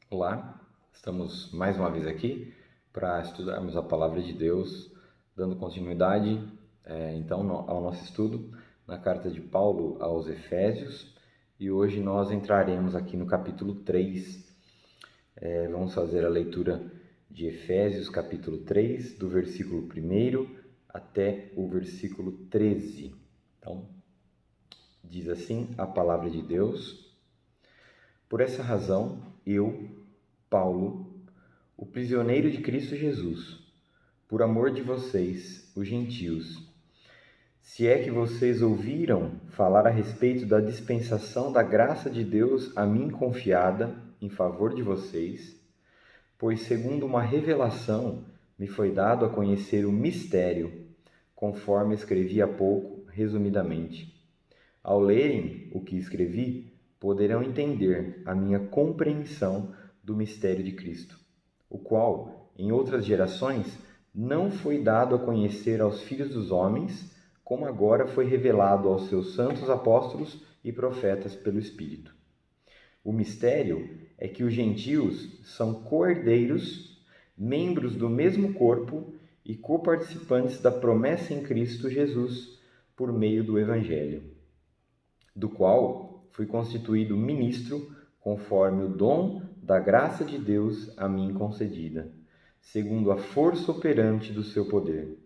Olá, estamos mais uma vez aqui para estudarmos a Palavra de Deus, dando continuidade ao nosso estudo na carta de Paulo aos Efésios, e hoje nós entraremos aqui no capítulo 3. Vamos fazer a leitura de Efésios capítulo 3, do versículo 1 até o versículo 13. Então, diz assim a Palavra de Deus: Por essa razão, eu, Paulo, o prisioneiro de Cristo Jesus, por amor de vocês, os gentios, se é que vocês ouviram falar a respeito da dispensação da graça de Deus a mim confiada em favor de vocês, pois segundo uma revelação me foi dado a conhecer o mistério, conforme escrevi há pouco, resumidamente. Ao lerem o que escrevi, poderão entender a minha compreensão do mistério de Cristo, o qual, em outras gerações, não foi dado a conhecer aos filhos dos homens, como agora foi revelado aos seus santos apóstolos e profetas pelo Espírito. O mistério é que os gentios são co-herdeiros, membros do mesmo corpo e coparticipantes da promessa em Cristo Jesus por meio do Evangelho, do qual fui constituído ministro conforme o dom da graça de Deus a mim concedida, segundo a força operante do seu poder.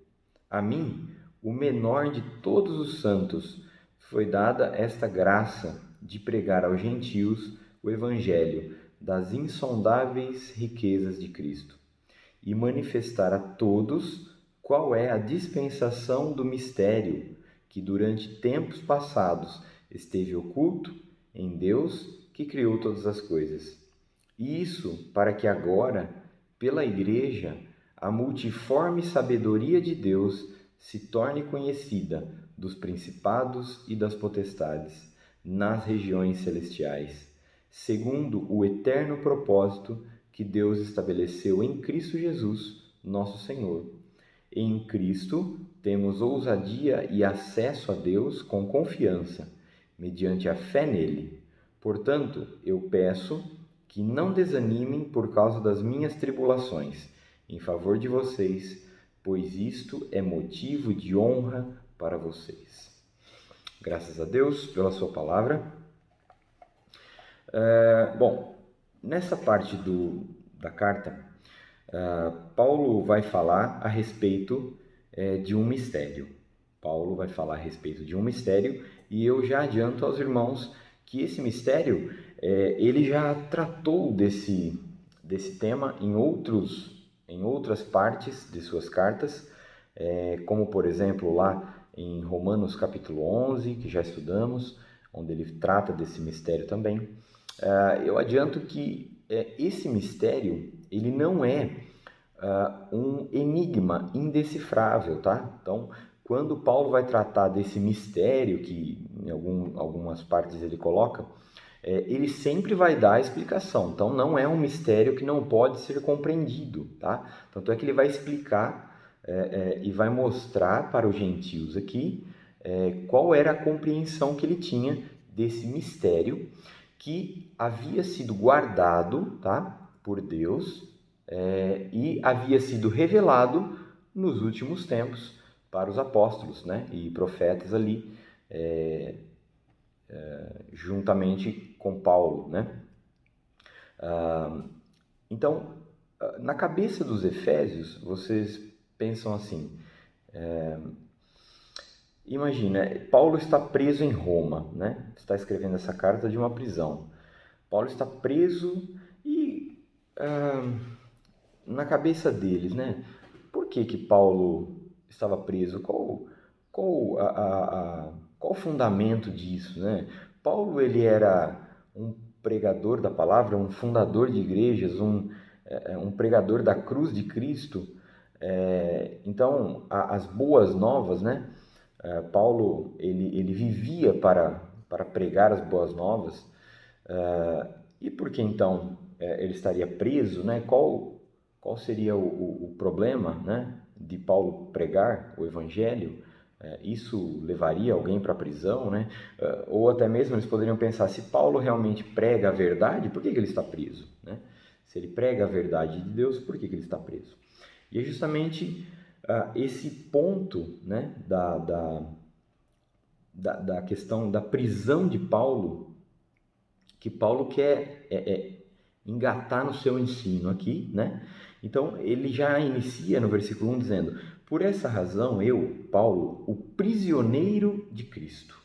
A mim, o menor de todos os santos, foi dada esta graça de pregar aos gentios o evangelho das insondáveis riquezas de Cristo e manifestar a todos qual é a dispensação do mistério que durante tempos passados esteve oculto em Deus que criou todas as coisas. E isso para que agora, pela Igreja, a multiforme sabedoria de Deus se torne conhecida dos principados e das potestades nas regiões celestiais, segundo o eterno propósito que Deus estabeleceu em Cristo Jesus, nosso Senhor. Em Cristo temos ousadia e acesso a Deus com confiança, mediante a fé nele. Portanto, eu peço que não desanimem por causa das minhas tribulações, em favor de vocês, pois isto é motivo de honra para vocês. Graças a Deus pela sua palavra. Nessa parte da carta, Paulo vai falar a respeito de um mistério. Paulo vai falar a respeito de um mistério e eu já adianto aos irmãos que esse mistério, ele já tratou desse tema em outras partes de suas cartas, como por exemplo lá em Romanos capítulo 11, que já estudamos, onde ele trata desse mistério também. Eu adianto que esse mistério, ele não é um enigma indecifrável, tá? Então, quando Paulo vai tratar desse mistério, que em algumas partes ele coloca, ele sempre vai dar a explicação. Então, não é um mistério que não pode ser compreendido, tá? Tanto é que ele vai explicar e vai mostrar para os gentios aqui qual era a compreensão que ele tinha desse mistério que havia sido guardado, tá, por Deus e havia sido revelado nos últimos tempos para os apóstolos, né, e profetas ali, juntamente com Paulo, né? Então, na cabeça dos efésios, vocês pensam assim: imagina, Paulo está preso em Roma, né? Está escrevendo essa carta de uma prisão. Paulo está preso e na cabeça deles, né? Por que Paulo estava preso? Qual o fundamento disso, né? Paulo, ele era um pregador da palavra, um fundador de igrejas, um pregador da cruz de Cristo. Então, as boas novas, né? Paulo, ele vivia para pregar as boas novas. E por que então ele estaria preso, né? Qual seria o problema, né, de Paulo pregar o evangelho? Isso levaria alguém para a prisão, né? Ou até mesmo eles poderiam pensar, se Paulo realmente prega a verdade, por que ele está preso, né? Se ele prega a verdade de Deus, por que ele está preso? E é justamente esse ponto, né, da questão da prisão de Paulo, que Paulo quer engatar no seu ensino aqui, né? Então, ele já inicia no versículo 1 dizendo: por essa razão eu, Paulo, o prisioneiro de Cristo.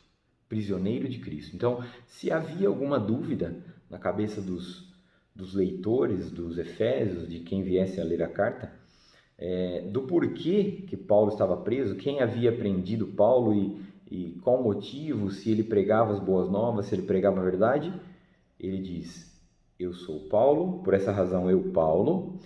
Prisioneiro de Cristo. Então, se havia alguma dúvida na cabeça dos leitores, dos Efésios, de quem viesse a ler a carta, do porquê que Paulo estava preso, quem havia prendido Paulo e qual motivo, se ele pregava as boas novas, se ele pregava a verdade, ele diz: eu sou Paulo, por essa razão eu, Paulo,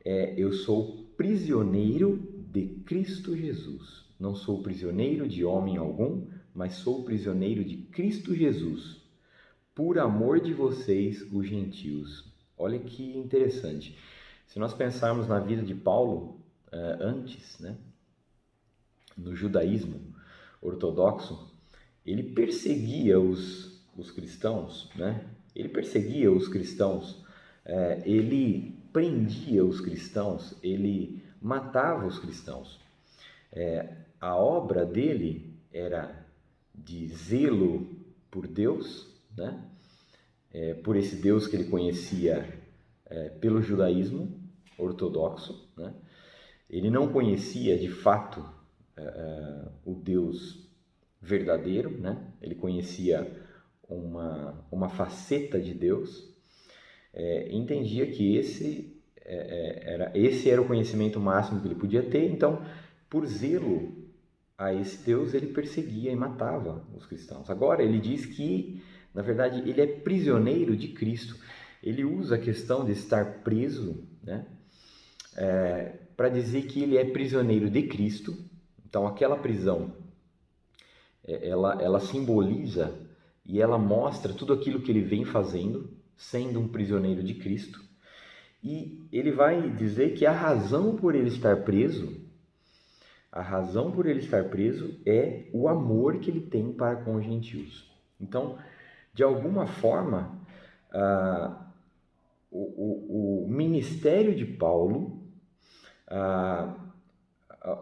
eu sou prisioneiro de Cristo Jesus. Não sou prisioneiro de homem algum, mas sou prisioneiro de Cristo Jesus, por amor de vocês, os gentios. Olha que interessante. Se nós pensarmos na vida de Paulo antes, né, no judaísmo ortodoxo, ele perseguia os cristãos, né? Ele perseguia os cristãos, ele prendia os cristãos, ele matava os cristãos. A obra dele era de zelo por Deus, né? Por esse Deus que ele conhecia pelo judaísmo ortodoxo, né? Ele não conhecia de fato o Deus verdadeiro, né? Ele conhecia uma faceta de Deus, entendia que esse era o conhecimento máximo que ele podia ter. Então, por zelo a esse Deus, ele perseguia e matava os cristãos. Agora, ele diz que, na verdade, ele é prisioneiro de Cristo. Ele usa a questão de estar preso, né, para dizer que ele é prisioneiro de Cristo. Então, aquela prisão, ela simboliza e ela mostra tudo aquilo que ele vem fazendo, sendo um prisioneiro de Cristo. E ele vai dizer que a razão por ele estar preso é o amor que ele tem para com os gentios. Então, de alguma forma, o ministério de Paulo,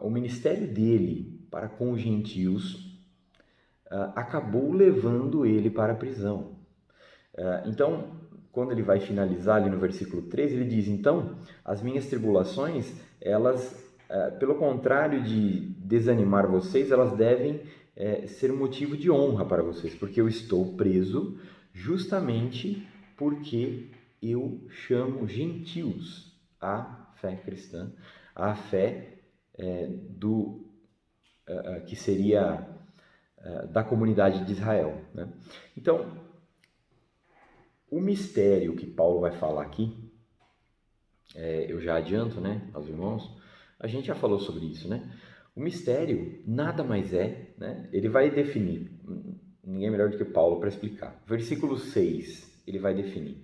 o ministério dele para com os gentios, acabou levando ele para a prisão. Então, quando ele vai finalizar ali no versículo 13, ele diz: então, as minhas tribulações, elas, pelo contrário de desanimar vocês, elas devem ser motivo de honra para vocês, porque eu estou preso justamente porque eu chamo gentios à fé cristã, à fé que seria da comunidade de Israel, né? Então, o mistério que Paulo vai falar aqui, eu já adianto, né, aos irmãos, a gente já falou sobre isso, né? O mistério nada mais né? Ele vai definir, ninguém melhor do que Paulo para explicar. Versículo 6, ele vai definir: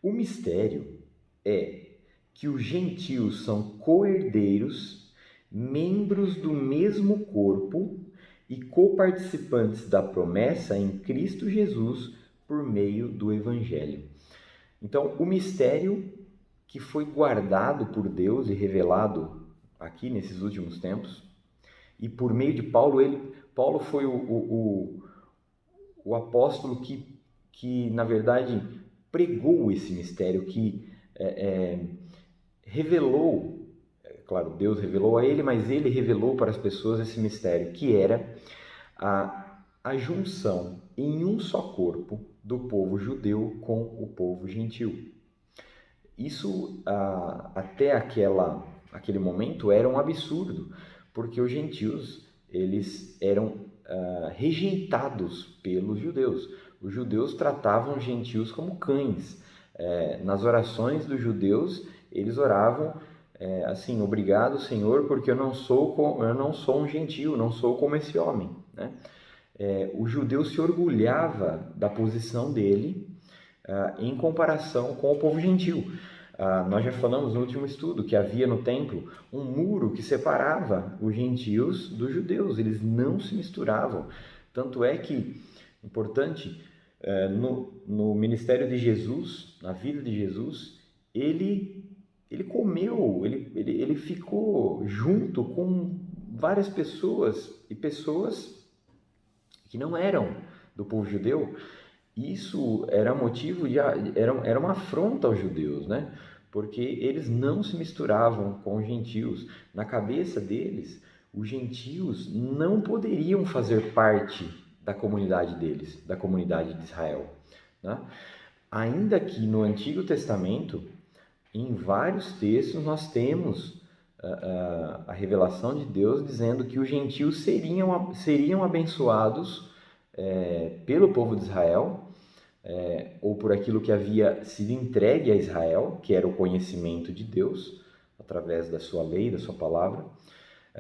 o mistério é que os gentios são co-herdeiros, membros do mesmo corpo e coparticipantes da promessa em Cristo Jesus por meio do Evangelho. Então, o mistério que foi guardado por Deus e revelado aqui nesses últimos tempos, e por meio de Paulo, Paulo foi o apóstolo que, na verdade, pregou esse mistério, que revelou, claro, Deus revelou a ele, mas ele revelou para as pessoas esse mistério, que era a junção em um só corpo do povo judeu com o povo gentil. Isso, até aquele momento, era um absurdo, porque os gentios, eles eram rejeitados pelos judeus. Os judeus tratavam os gentios como cães. Nas orações dos judeus, eles oravam assim: obrigado, Senhor, porque eu não sou um gentio, não sou como esse homem, né? O judeu se orgulhava da posição dele em comparação com o povo gentil. Nós já falamos no último estudo que havia no templo um muro que separava os gentios dos judeus, eles não se misturavam. Tanto é que, importante, no ministério de Jesus, na vida de Jesus, ele comeu, ele ficou junto com várias pessoas e pessoas que não eram do povo judeu. Isso era motivo era uma afronta aos judeus, né? Porque eles não se misturavam com os gentios. Na cabeça deles, os gentios não poderiam fazer parte da comunidade deles, da comunidade de Israel, né? Ainda que no Antigo Testamento, em vários textos, nós temos a revelação de Deus dizendo que os gentios seriam abençoados pelo povo de Israel, ou por aquilo que havia sido entregue a Israel, que era o conhecimento de Deus, através da sua lei, da sua palavra,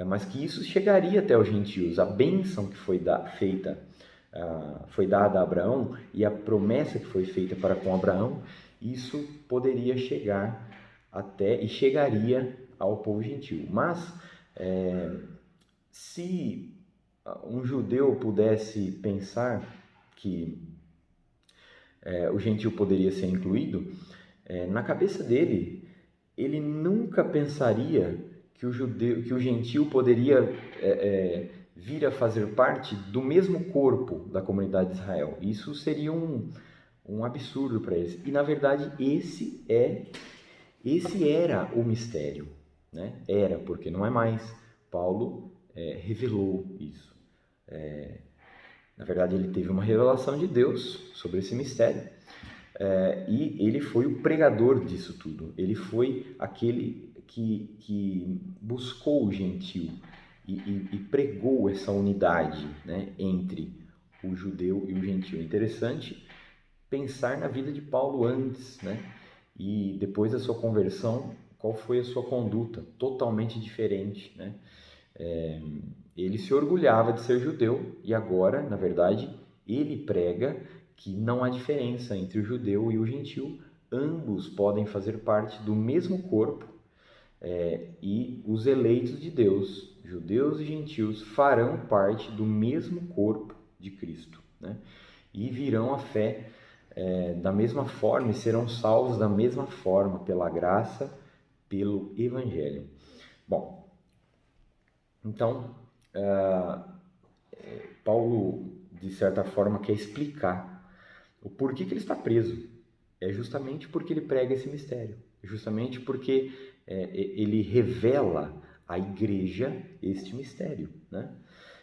mas que isso chegaria até os gentios. A bênção que foi feita, foi dada a Abraão, e a promessa que foi feita para com Abraão, isso poderia chegar até e chegaria ao povo gentil. Mas se um judeu pudesse pensar que o gentil poderia ser incluído, na cabeça dele, ele nunca pensaria que o gentil poderia vir a fazer parte do mesmo corpo da comunidade de Israel. Isso seria um absurdo para eles. E na verdade esse era o mistério, né? Era, porque não é mais. Paulo revelou isso. Na verdade, ele teve uma revelação de Deus sobre esse mistério, e ele foi o pregador disso tudo. Ele foi aquele que buscou o gentil e pregou essa unidade, né, entre o judeu e o gentil. É interessante pensar na vida de Paulo antes, né, e depois da sua conversão, qual foi a sua conduta, totalmente diferente, né? Ele se orgulhava de ser judeu e agora, na verdade, ele prega que não há diferença entre o judeu e o gentil, ambos podem fazer parte do mesmo corpo, e os eleitos de Deus, judeus e gentios, farão parte do mesmo corpo de Cristo, né? E virão à fé da mesma forma e serão salvos da mesma forma, pela graça, pelo Evangelho. Bom, então, Paulo, de certa forma, quer explicar o porquê que ele está preso. É justamente porque ele prega esse mistério. É justamente porque ele revela à igreja este mistério, né?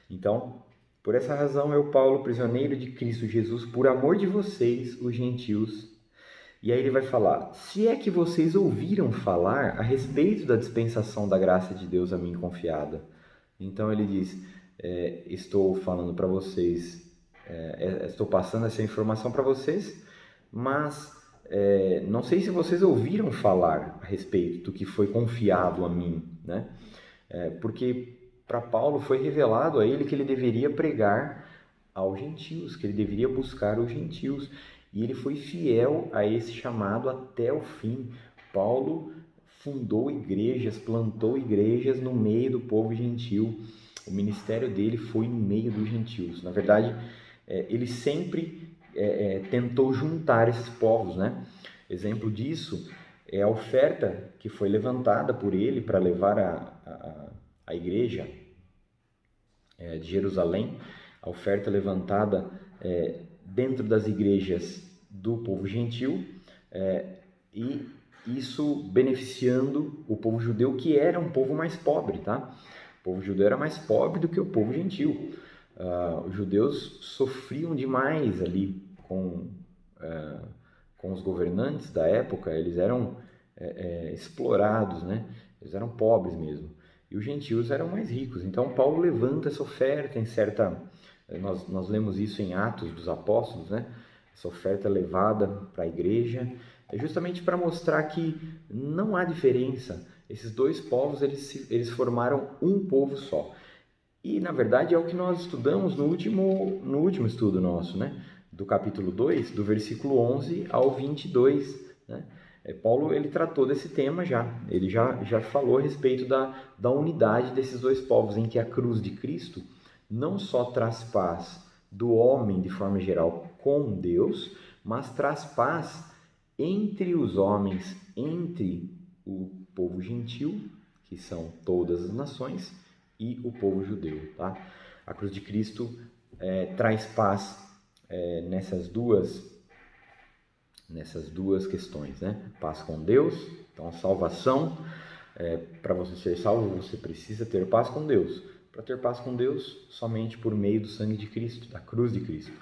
Então, por essa razão, eu, Paulo, prisioneiro de Cristo Jesus, por amor de vocês, os gentios. E aí ele vai falar: se é que vocês ouviram falar a respeito da dispensação da graça de Deus a mim confiada. Então ele diz: estou falando para vocês, estou passando essa informação para vocês, mas não sei se vocês ouviram falar a respeito do que foi confiado a mim, né? Porque para Paulo foi revelado a ele que ele deveria pregar aos gentios, que ele deveria buscar os gentios, e ele foi fiel a esse chamado até o fim. Paulo fundou igrejas, plantou igrejas no meio do povo gentil. O ministério dele foi no meio dos gentios. Na verdade, ele sempre tentou juntar esses povos, né? Exemplo disso é a oferta que foi levantada por ele para levar a igreja de Jerusalém, a oferta levantada dentro das igrejas do povo gentil, e isso beneficiando o povo judeu, que era um povo mais pobre, tá? O povo judeu era mais pobre do que o povo gentil. Os judeus sofriam demais ali com os governantes da época. Eles eram explorados, né? Eles eram pobres mesmo. E os gentios eram mais ricos. Então Paulo levanta essa oferta em certa... Nós lemos isso em Atos dos Apóstolos, né? Essa oferta levada para a igreja, justamente para mostrar que não há diferença. Esses dois povos, eles formaram um povo só. E, na verdade, é o que nós estudamos no último estudo nosso, né? Do capítulo 2, do versículo 11 ao 22, né? Paulo, ele tratou desse tema já. Ele já falou a respeito da unidade desses dois povos, em que a cruz de Cristo não só traz paz do homem de forma geral com Deus, mas traz paz entre os homens, entre o povo gentil, que são todas as nações, e o povo judeu. Tá? A cruz de Cristo traz paz nessas duas questões, né? Paz com Deus, então a salvação, para você ser salvo, você precisa ter paz com Deus. Para ter paz com Deus, somente por meio do sangue de Cristo, da cruz de Cristo.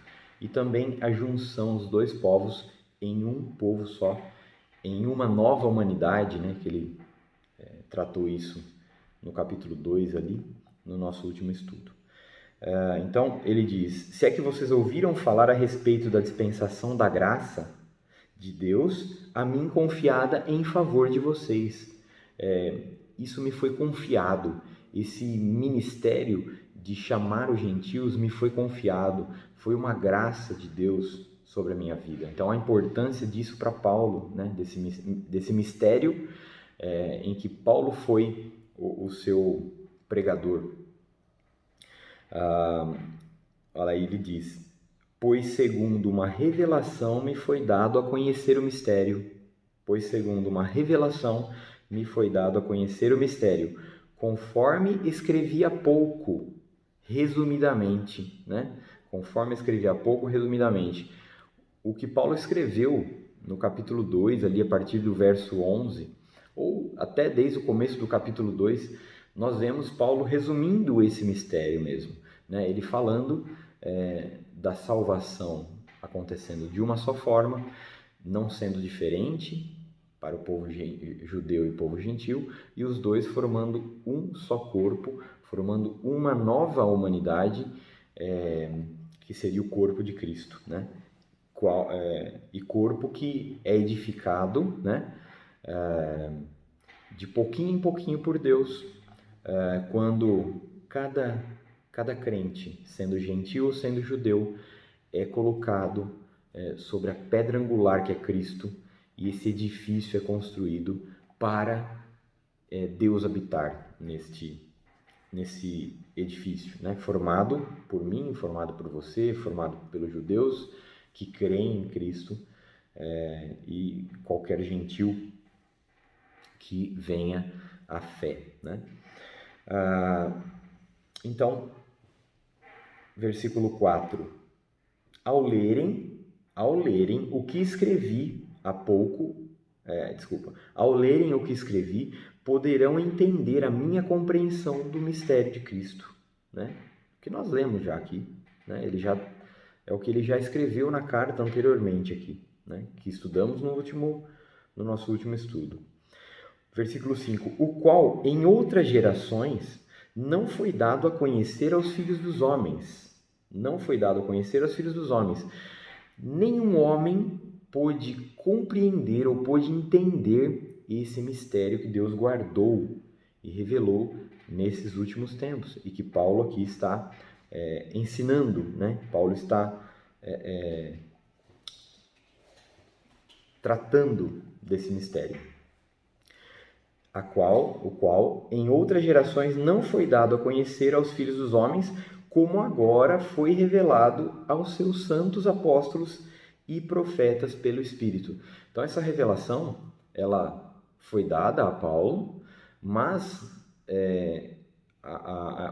E também a junção dos dois povos em um povo só, em uma nova humanidade, né? Que ele tratou isso no capítulo 2 ali, no nosso último estudo. Então, ele diz: se é que vocês ouviram falar a respeito da dispensação da graça de Deus, a mim confiada em favor de vocês. Isso me foi confiado, esse ministério de chamar os gentios me foi confiado, foi uma graça de Deus sobre a minha vida. Então, a importância disso para Paulo, né? desse mistério em que Paulo foi o seu pregador. Olha aí, ele diz: pois segundo uma revelação me foi dado a conhecer o mistério. Pois segundo uma revelação me foi dado a conhecer o mistério, conforme escrevi há pouco, resumidamente, né? Conforme escrevi há pouco, resumidamente. O que Paulo escreveu no capítulo 2, ali a partir do verso 11, ou até desde o começo do capítulo 2, nós vemos Paulo resumindo esse mistério mesmo, né? Ele falando da salvação acontecendo de uma só forma, não sendo diferente para o povo judeu e o povo gentil, e os dois formando um só corpo, formando uma nova humanidade, que seria o corpo de Cristo, né? E corpo que é edificado, né? De pouquinho em pouquinho por Deus, quando cada crente, sendo gentil ou sendo judeu, é colocado sobre a pedra angular que é Cristo, e esse edifício é construído para Deus habitar nesse edifício, né? Formado por mim, formado por você, formado pelos judeus que creem em Cristo, e qualquer gentil que venha à fé, né? Então, versículo 4. Ao lerem o que escrevi há pouco, ao lerem o que escrevi, poderão entender a minha compreensão do mistério de Cristo, né? Que nós lemos já aqui, né? É o que ele já escreveu na carta anteriormente aqui, né? Que estudamos no nosso último estudo. Versículo 5. O qual, em outras gerações, não foi dado a conhecer aos filhos dos homens. Não foi dado a conhecer aos filhos dos homens. Nenhum homem pôde compreender ou pôde entender esse mistério que Deus guardou e revelou nesses últimos tempos, e que Paulo aqui está ensinando, né? Paulo está tratando desse mistério, o qual em outras gerações não foi dado a conhecer aos filhos dos homens, como agora foi revelado aos seus santos apóstolos e profetas pelo Espírito. Então essa revelação, ela foi dada a Paulo, mas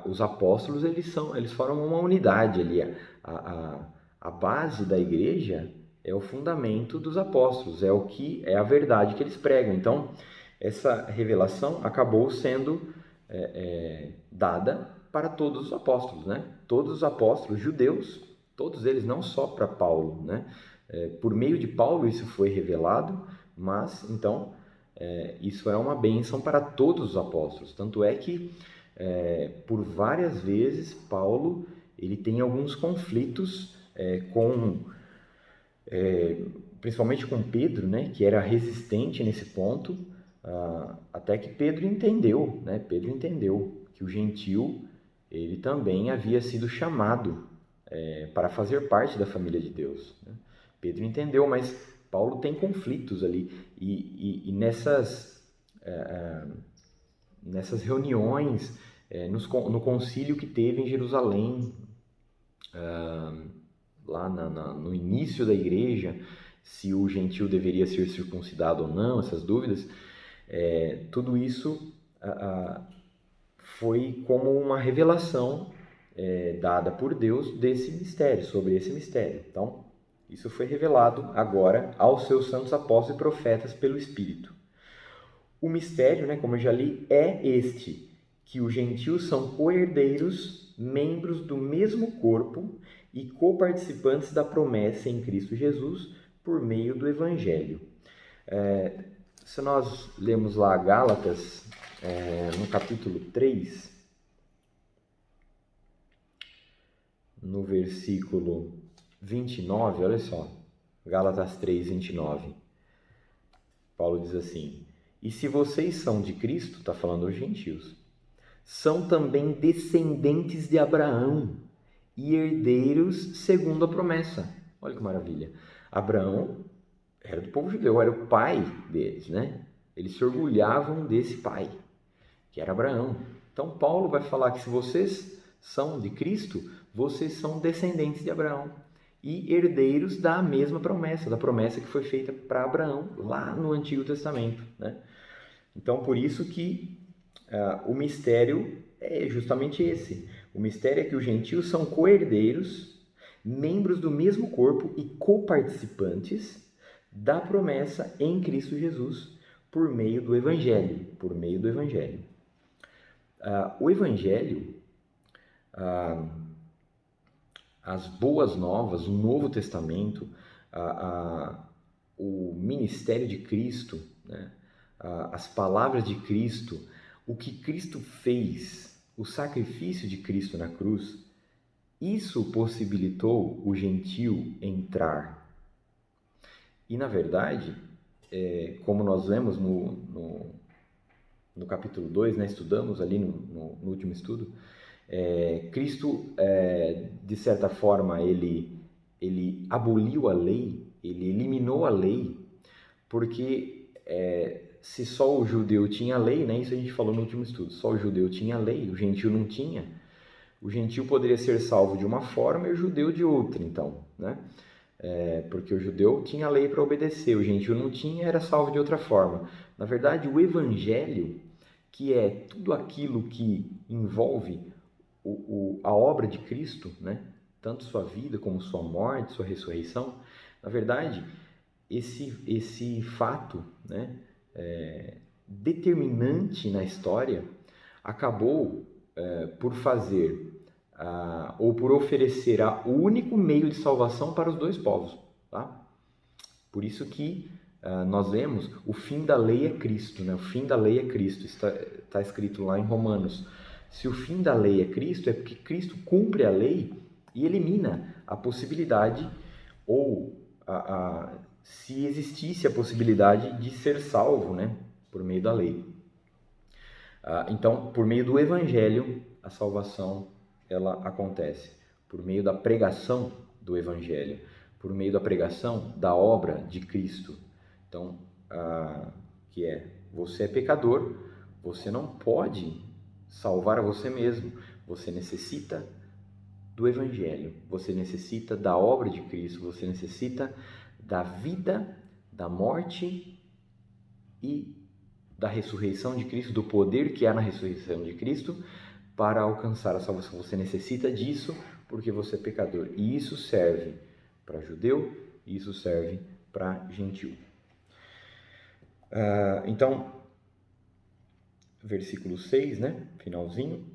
os apóstolos eles formam uma unidade ali. A base da igreja é o fundamento dos apóstolos, é a verdade que eles pregam. Então essa revelação acabou sendo dada para todos os apóstolos, né? Todos os apóstolos judeus, todos eles, não só para Paulo, né? Por meio de Paulo isso foi revelado, mas então isso é uma bênção para todos os apóstolos. Tanto é que por várias vezes Paulo ele tem alguns conflitos principalmente com Pedro, né? Que era resistente nesse ponto. Até que Pedro entendeu, né? Pedro entendeu que o gentil ele também havia sido chamado para fazer parte da família de Deus, né? Pedro entendeu, mas Paulo tem conflitos ali, e nessas reuniões, no concílio que teve em Jerusalém, lá no início da igreja, se o gentio deveria ser circuncidado ou não, essas dúvidas, tudo isso foi como uma revelação dada por Deus desse mistério, sobre esse mistério. Então, isso foi revelado agora aos seus santos apóstolos e profetas pelo Espírito. O mistério, né, como eu já li, é este, que os gentios são co-herdeiros, membros do mesmo corpo e coparticipantes da promessa em Cristo Jesus por meio do Evangelho. Se nós lemos lá Gálatas, no capítulo 3, no versículo 29, olha só, Gálatas 3, 29, Paulo diz assim: e se vocês são de Cristo, está falando os gentios, são também descendentes de Abraão e herdeiros segundo a promessa. Olha que maravilha. Abraão era do povo judeu, era o pai deles, né? Eles se orgulhavam desse pai, que era Abraão. Então Paulo vai falar que se vocês são de Cristo, vocês são descendentes de Abraão e herdeiros da mesma promessa, da promessa que foi feita para Abraão lá no Antigo Testamento, né? Então, por isso que o mistério é justamente esse. O mistério é que os gentios são co-herdeiros, membros do mesmo corpo e coparticipantes da promessa em Cristo Jesus por meio do Evangelho. Por meio do Evangelho. O Evangelho, as boas novas, o Novo Testamento, o ministério de Cristo, né? As palavras de Cristo, o que Cristo fez, o sacrifício de Cristo na cruz, isso possibilitou o gentio entrar. E, na verdade, como nós lemos no capítulo 2, né, estudamos ali no último estudo, Cristo, de certa forma, ele aboliu a lei, ele eliminou a lei, porque se só o judeu tinha lei, né, isso a gente falou no último estudo, só o judeu tinha lei, o gentio não tinha, o gentio poderia ser salvo de uma forma e o judeu de outra, então, né? Porque o judeu tinha lei para obedecer, o gentio não tinha, era salvo de outra forma. Na verdade, o evangelho, que é tudo aquilo que envolve a obra de Cristo, né? Tanto sua vida como sua morte, sua ressurreição, na verdade, esse fato, né, determinante na história acabou por fazer ou por oferecer o único meio de salvação para os dois povos, tá? Por isso que nós lemos o fim da lei é Cristo, né? O fim da lei é Cristo, está escrito lá em Romanos. Se o fim da lei é Cristo, é porque Cristo cumpre a lei e elimina a possibilidade ou se existisse a possibilidade de ser salvo, né, por meio da lei. Então, por meio do Evangelho, a salvação ela acontece. Por meio da pregação do Evangelho, por meio da pregação da obra de Cristo. Então, que você é pecador, você não pode salvar a você mesmo, você necessita do Evangelho, você necessita da obra de Cristo, você necessita da vida, da morte e da ressurreição de Cristo, do poder que há na ressurreição de Cristo para alcançar a salvação. Você necessita disso porque você é pecador. E isso serve para judeu e isso serve para gentil. Então, versículo 6, né? Finalzinho,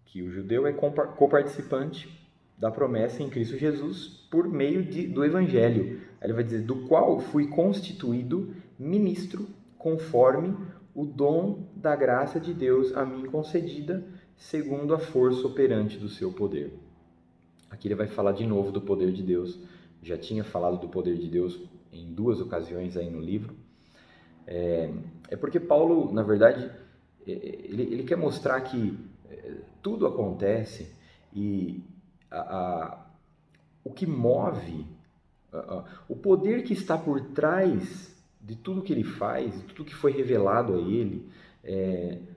que o judeu é coparticipante da promessa em Cristo Jesus por meio do Evangelho. Ele vai dizer, do qual fui constituído ministro conforme o dom da graça de Deus a mim concedida, segundo a força operante do seu poder. Aqui ele vai falar de novo do poder de Deus. Já tinha falado do poder de Deus em 2 ocasiões aí no livro. Porque Paulo, na verdade, ele quer mostrar que tudo acontece e o que move, o poder que está por trás de tudo que ele faz, de tudo que foi revelado a ele,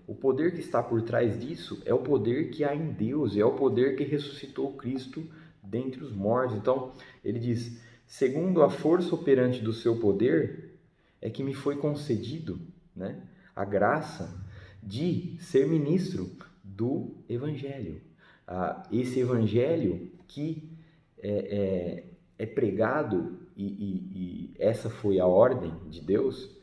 o poder que está por trás disso é o poder que há em Deus, é o poder que ressuscitou Cristo dentre os mortos. Então, ele diz, segundo a força operante do seu poder, é que me foi concedido, né, a graça de ser ministro do Evangelho. Esse Evangelho que é pregado, e essa foi a ordem de Deus: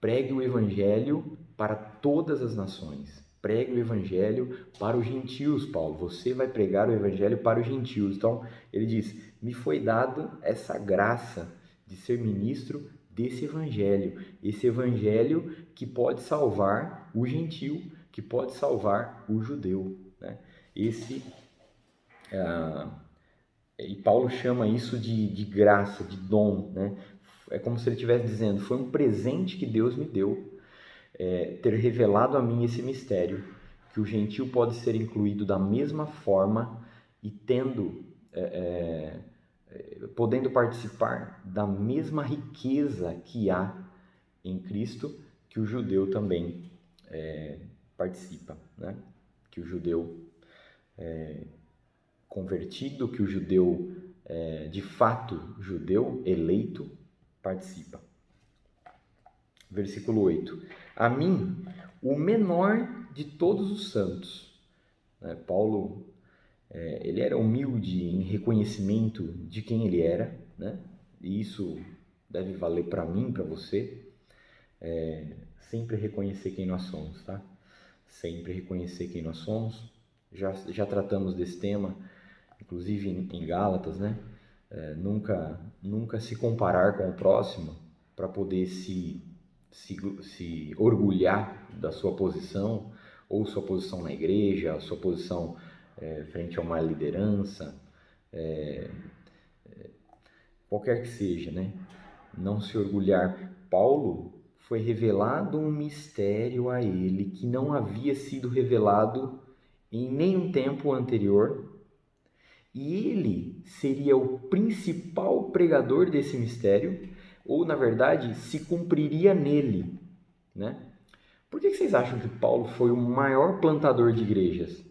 pregue o Evangelho para todas as nações. Pregue o Evangelho para os gentios, Paulo. Você vai pregar o Evangelho para os gentios. Então, ele diz, me foi dado essa graça de ser ministro desse Evangelho. Esse Evangelho que pode salvar o gentio, que pode salvar o judeu, né? E Paulo chama isso de graça, de dom, né? É como se ele estivesse dizendo, foi um presente que Deus me deu, ter revelado a mim esse mistério, que o gentio pode ser incluído da mesma forma e podendo participar da mesma riqueza que há em Cristo, que o judeu também participa, né? Que o judeu convertido, que o judeu de fato judeu, eleito, participa. Versículo 8. A mim, o menor de todos os santos. Paulo, ele era humilde em reconhecimento de quem ele era, né? E isso deve valer para mim, para você. Sempre reconhecer quem nós somos, tá? Sempre reconhecer quem nós somos. Já tratamos desse tema, inclusive em Gálatas, né? Nunca se comparar com o próximo para poder se orgulhar da sua posição, ou sua posição na igreja, sua posição frente a uma liderança, qualquer que seja, né? Não se orgulhar. Paulo, foi revelado um mistério a ele que não havia sido revelado em nenhum tempo anterior, e ele seria o principal pregador desse mistério, ou na verdade se cumpriria nele, né? Por que vocês acham que Paulo foi o maior plantador de igrejas?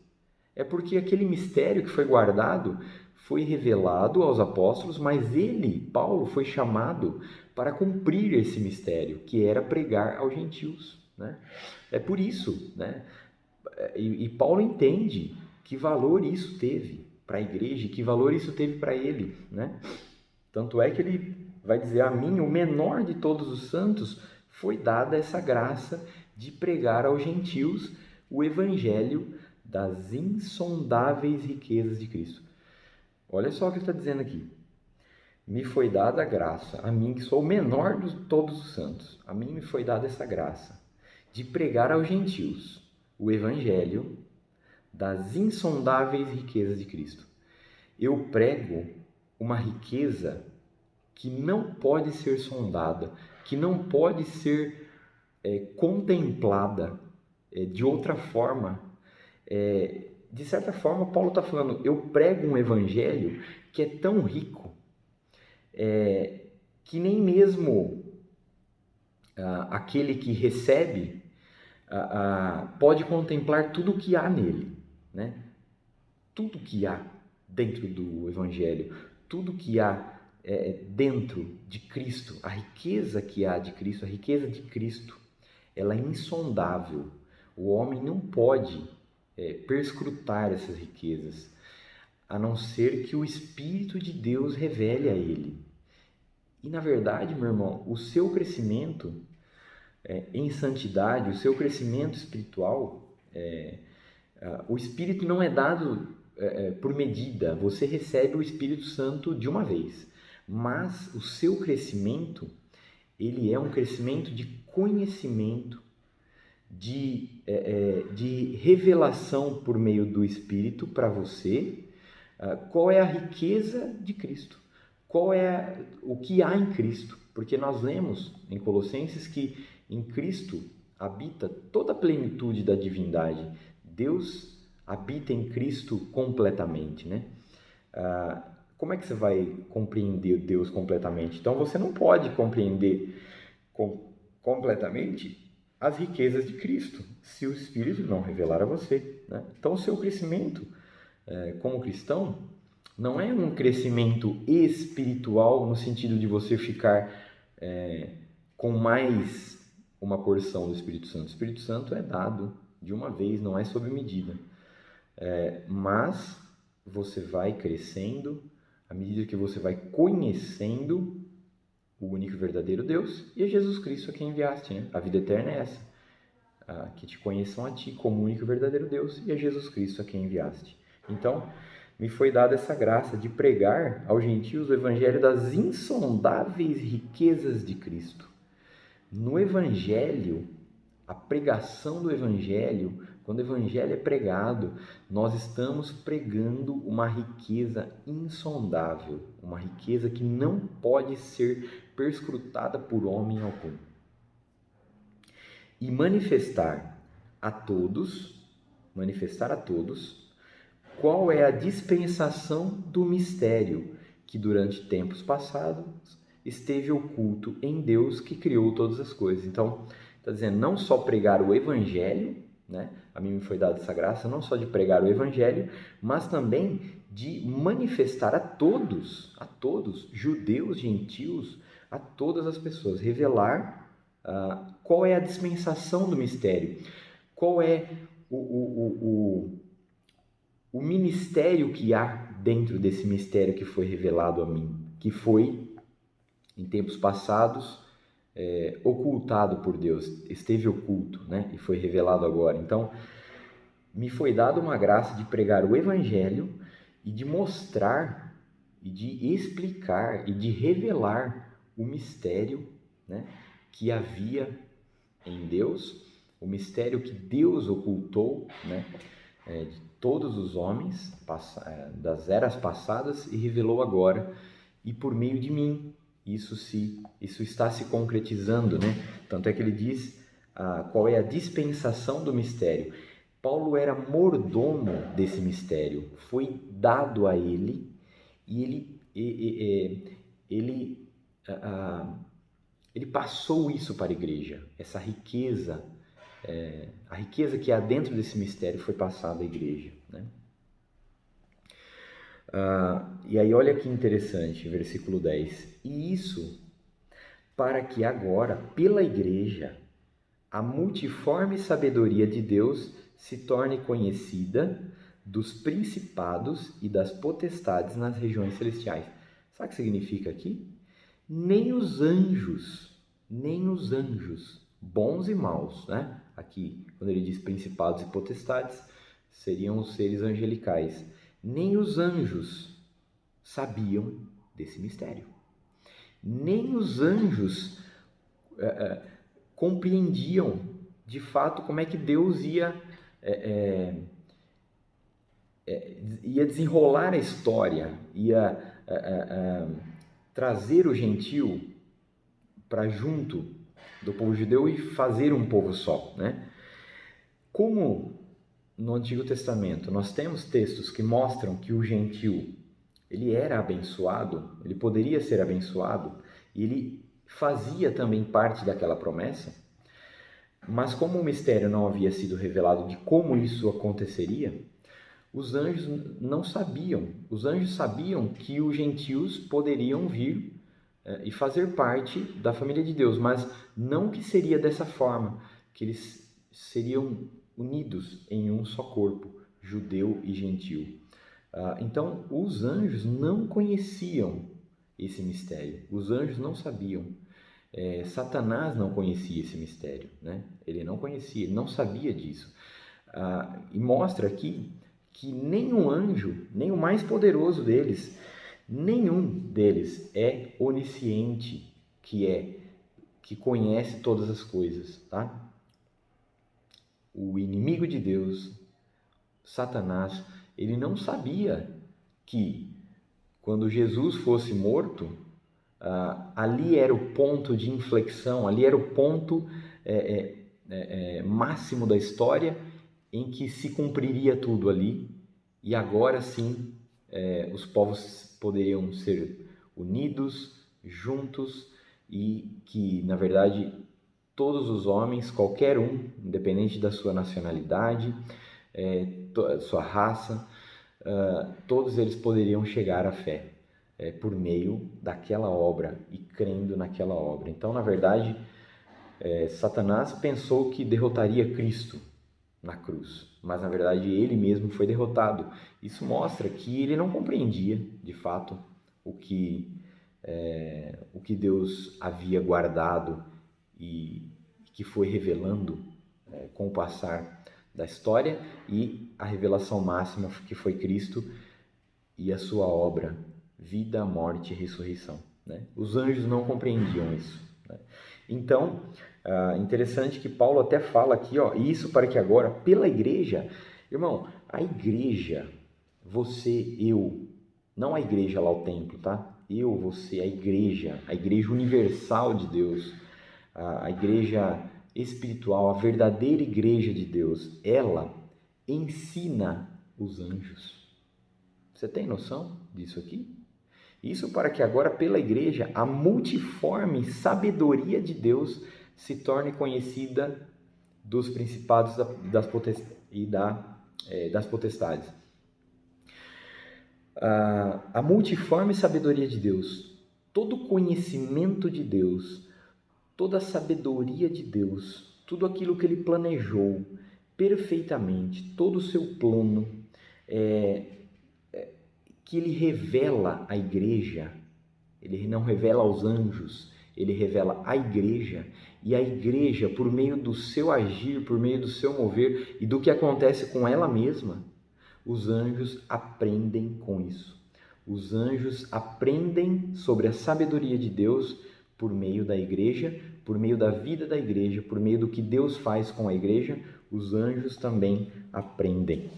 É porque aquele mistério que foi guardado foi revelado aos apóstolos, mas ele, Paulo, foi chamado para cumprir esse mistério, que era pregar aos gentios, né? É por isso, né? E Paulo entende que valor isso teve para a igreja, que valor isso teve para ele, né? Tanto é que ele vai dizer, a mim, o menor de todos os santos, foi dada essa graça de pregar aos gentios o evangelho das insondáveis riquezas de Cristo. Olha só o que ele está dizendo aqui. Me foi dada a graça, a mim que sou o menor de todos os santos, a mim me foi dada essa graça de pregar aos gentios o evangelho das insondáveis riquezas de Cristo. Eu prego uma riqueza que não pode ser sondada, que não pode ser contemplada de outra forma. De certa forma, Paulo está falando, eu prego um evangelho que é tão rico que nem mesmo aquele que recebe pode contemplar tudo o que há nele, né? Tudo que há dentro do evangelho, tudo que há dentro de Cristo, a riqueza que há de Cristo, a riqueza de Cristo, ela é insondável. O homem não pode perscrutar essas riquezas, a não ser que o Espírito de Deus revele a ele. E na verdade, meu irmão, o seu crescimento em santidade, o seu crescimento espiritual, o Espírito não é dado por medida. Você recebe o Espírito Santo de uma vez, mas o seu crescimento, ele é um crescimento de conhecimento, de revelação por meio do Espírito para você. Qual é a riqueza de Cristo? Qual é o que há em Cristo? Porque nós lemos em Colossenses que em Cristo habita toda a plenitude da divindade. Deus habita em Cristo completamente, né? Como é que você vai compreender Deus completamente? Então você não pode compreender completamente as riquezas de Cristo se o Espírito não revelar a você, né? Então o seu crescimento como cristão não é um crescimento espiritual no sentido de você ficar com mais uma porção do Espírito Santo. O Espírito Santo é dado de uma vez, não é sob medida. Mas você vai crescendo à medida que você vai conhecendo o único e verdadeiro Deus e a Jesus Cristo a quem enviaste, né? A vida eterna é essa, que te conheçam a ti como único e verdadeiro Deus e a Jesus Cristo a quem enviaste. Então, me foi dada essa graça de pregar aos gentios o evangelho das insondáveis riquezas de Cristo. No evangelho, a pregação do evangelho, quando o evangelho é pregado, nós estamos pregando uma riqueza insondável, uma riqueza que não pode ser perscrutada por homem algum. E manifestar a todos, qual é a dispensação do mistério que durante tempos passados esteve oculto em Deus que criou todas as coisas. Então, está dizendo não só pregar o evangelho, né? A mim me foi dada essa graça, não só de pregar o evangelho, mas também de manifestar a todos, judeus, gentios, a todas as pessoas, revelar qual é a dispensação do mistério, qual é o ministério que há dentro desse mistério que foi revelado a mim, que foi, em tempos passados, ocultado por Deus, esteve oculto, né? E foi revelado agora. Então, me foi dada uma graça de pregar o evangelho e de mostrar, e de explicar, e de revelar o mistério, né, que havia em Deus, o mistério que Deus ocultou, né, de todos os homens das eras passadas e revelou agora, e por meio de mim isso está se concretizando, né? Tanto é que ele diz qual é a dispensação do mistério. Paulo era mordomo desse mistério, foi dado a ele e ele passou isso para a igreja, essa riqueza. A riqueza que há dentro desse mistério foi passada à igreja, né? E aí olha que interessante, versículo 10. E isso para que agora, pela igreja, a multiforme sabedoria de Deus se torne conhecida dos principados e das potestades nas regiões celestiais. Sabe o que significa aqui? Nem os anjos, bons e maus, né? Aqui, quando ele diz principados e potestades, seriam os seres angelicais. Nem os anjos sabiam desse mistério. Nem os anjos compreendiam, de fato, como é que Deus ia desenrolar a história, ia trazer o gentio para junto do povo judeu e fazer um povo só, né? Como no Antigo Testamento nós temos textos que mostram que o gentio ele era abençoado, ele poderia ser abençoado e ele fazia também parte daquela promessa, mas como o mistério não havia sido revelado de como isso aconteceria, os anjos não sabiam. Os anjos sabiam que os gentios poderiam vir e fazer parte da família de Deus, mas não que seria dessa forma, que eles seriam unidos em um só corpo, judeu e gentio. Então, os anjos não conheciam esse mistério, os anjos não sabiam. Satanás não conhecia esse mistério, né? Ele não conhecia, ele não sabia disso. E mostra aqui que nenhum anjo, nem o mais poderoso deles, nenhum deles é onisciente, que conhece todas as coisas, tá? O inimigo de Deus, Satanás, ele não sabia que quando Jesus fosse morto, ali era o ponto de inflexão, ali era o ponto máximo da história em que se cumpriria tudo ali, e agora sim os povos poderiam ser unidos, juntos, e que, na verdade, todos os homens, qualquer um, independente da sua nacionalidade, sua raça, todos eles poderiam chegar à fé por meio daquela obra e crendo naquela obra. Então, na verdade, Satanás pensou que derrotaria Cristo na cruz, mas na verdade ele mesmo foi derrotado. Isso mostra que ele não compreendia, de fato, o que Deus havia guardado e que foi revelando com o passar da história, e a revelação máxima que foi Cristo e a sua obra, vida, morte e ressurreição, né? Os anjos não compreendiam isso, né? Então, interessante que Paulo até fala aqui, isso para que agora, pela igreja, irmão, a igreja, você, eu, não a igreja lá, o templo, tá? Eu, você, a igreja universal de Deus, a igreja espiritual, a verdadeira igreja de Deus, ela ensina os anjos. Você tem noção disso aqui? Isso para que agora, pela igreja, a multiforme sabedoria de Deus se torne conhecida dos principados das potestades. A multiforme sabedoria de Deus, todo o conhecimento de Deus, toda a sabedoria de Deus, tudo aquilo que Ele planejou perfeitamente, todo o seu plano, que Ele revela à igreja. Ele não revela aos anjos, Ele revela à igreja, e a igreja, por meio do seu agir, por meio do seu mover e do que acontece com ela mesma, os anjos aprendem com isso. Os anjos aprendem sobre a sabedoria de Deus por meio da igreja, por meio da vida da igreja, por meio do que Deus faz com a igreja, os anjos também aprendem.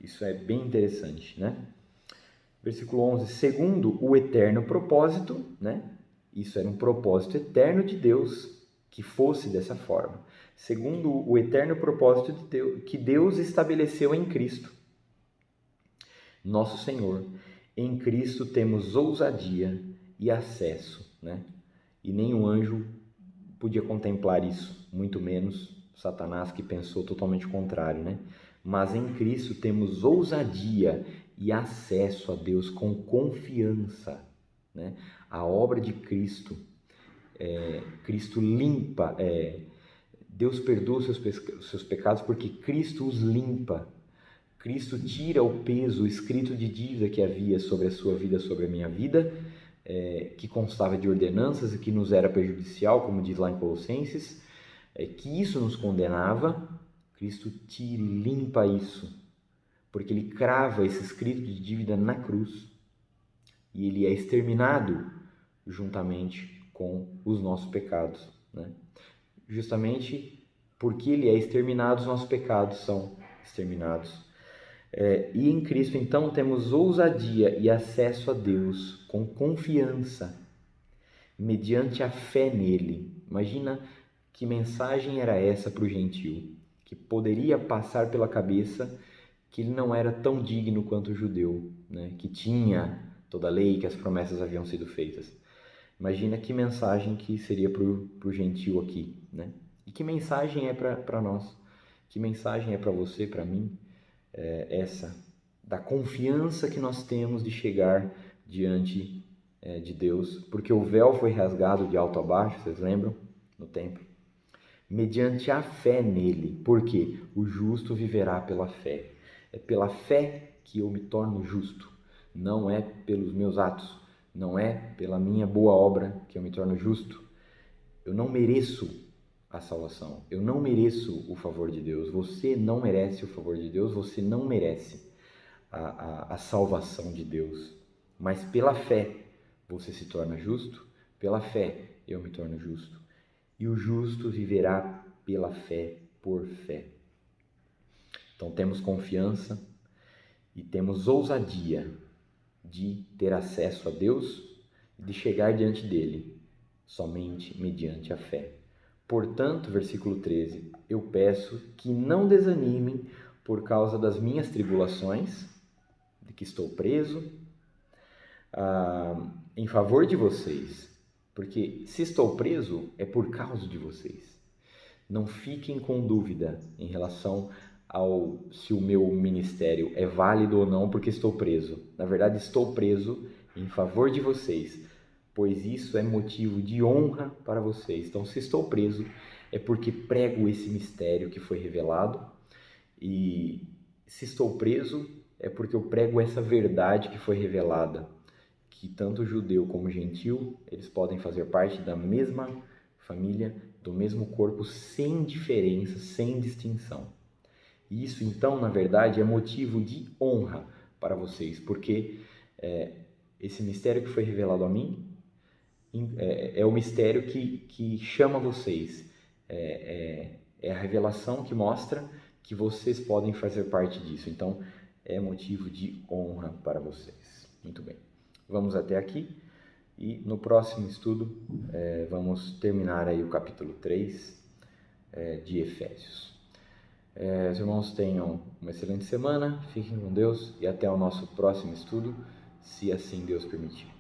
Isso é bem interessante, né? Versículo 11, segundo o eterno propósito, né? Isso era um propósito eterno de Deus, que fosse dessa forma. Segundo o eterno propósito de Deus, que Deus estabeleceu em Cristo, nosso Senhor. Em Cristo temos ousadia e acesso, né? E nenhum anjo podia contemplar isso, muito menos Satanás, que pensou totalmente o contrário, né? Mas em Cristo temos ousadia e acesso a Deus com confiança, né? A obra de Cristo, Cristo limpa, Deus perdoa os seus pecados porque Cristo os limpa. Cristo tira o peso, o escrito de dívida que havia sobre a sua vida, sobre a minha vida, que constava de ordenanças e que nos era prejudicial, como diz lá em Colossenses, que isso nos condenava. Cristo tira e limpa isso, porque Ele crava esse escrito de dívida na cruz e Ele é exterminado juntamente com os nossos pecados, né? Justamente porque Ele é exterminado, os nossos pecados são exterminados. E em Cristo, então, temos ousadia e acesso a Deus com confiança, mediante a fé nele. Imagina que mensagem era essa para o gentio, que poderia passar pela cabeça que ele não era tão digno quanto o judeu, né? Que tinha toda a lei, que as promessas haviam sido feitas. Imagina que mensagem que seria para o gentio aqui, né? E que mensagem é para nós? Que mensagem é para você, para mim? Essa, da confiança que nós temos de chegar diante de Deus, porque o véu foi rasgado de alto a baixo, vocês lembram? No templo. Mediante a fé nele, porque o justo viverá pela fé. É pela fé que eu me torno justo, não é pelos meus atos, não é pela minha boa obra que eu me torno justo. Eu não mereço a salvação, eu não mereço o favor de Deus, você não merece o favor de Deus, você não merece a salvação de Deus, mas pela fé você se torna justo, pela fé eu me torno justo, e o justo viverá pela fé, por fé. Então temos confiança e temos ousadia de ter acesso a Deus e de chegar diante dele, somente mediante a fé. Portanto, versículo 13, eu peço que não desanimem por causa das minhas tribulações, de que estou preso, em favor de vocês, porque se estou preso é por causa de vocês. Não fiquem com dúvida em relação se o meu ministério é válido ou não porque estou preso. Na verdade, estou preso em favor de vocês, pois isso é motivo de honra para vocês. Então, se estou preso, é porque prego esse mistério que foi revelado, e se estou preso, é porque eu prego essa verdade que foi revelada, que tanto judeu como gentil, eles podem fazer parte da mesma família, do mesmo corpo, sem diferença, sem distinção. E isso, então, na verdade, é motivo de honra para vocês, porque esse mistério que foi revelado a mim é o mistério que chama vocês. É a revelação que mostra que vocês podem fazer parte disso. Então, é motivo de honra para vocês. Muito bem. Vamos até aqui e no próximo estudo vamos terminar aí o capítulo 3 de Efésios. Os irmãos tenham uma excelente semana, fiquem com Deus e até o nosso próximo estudo, se assim Deus permitir.